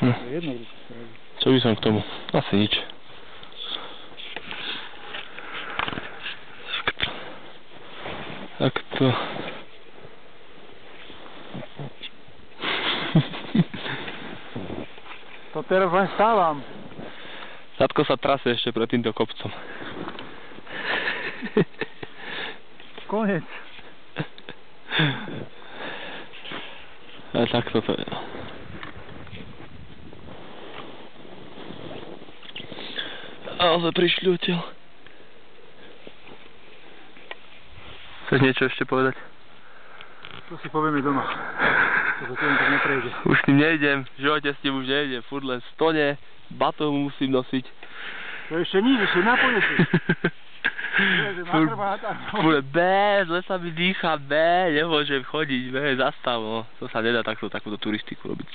Jedno, čo by som k tomu? Asi nič. Tak to... To teraz len stávam. Tatko sa trase ešte pred týmto kopcom. Konec. A takto to je. Ale prišli odtiaľ. Chceš niečo ešte povedať? To si povieme doma. To zatiaľ tak neprejde. Už s tým nejdem, v živote s tým už nejdem, furt len stone, batohu musím nosiť. To ešte nič, ešte naponesíš. Furt zle sa mi dýcha, nemôžem chodiť, zastav, no. To sa nedá takúto turistiku robiť.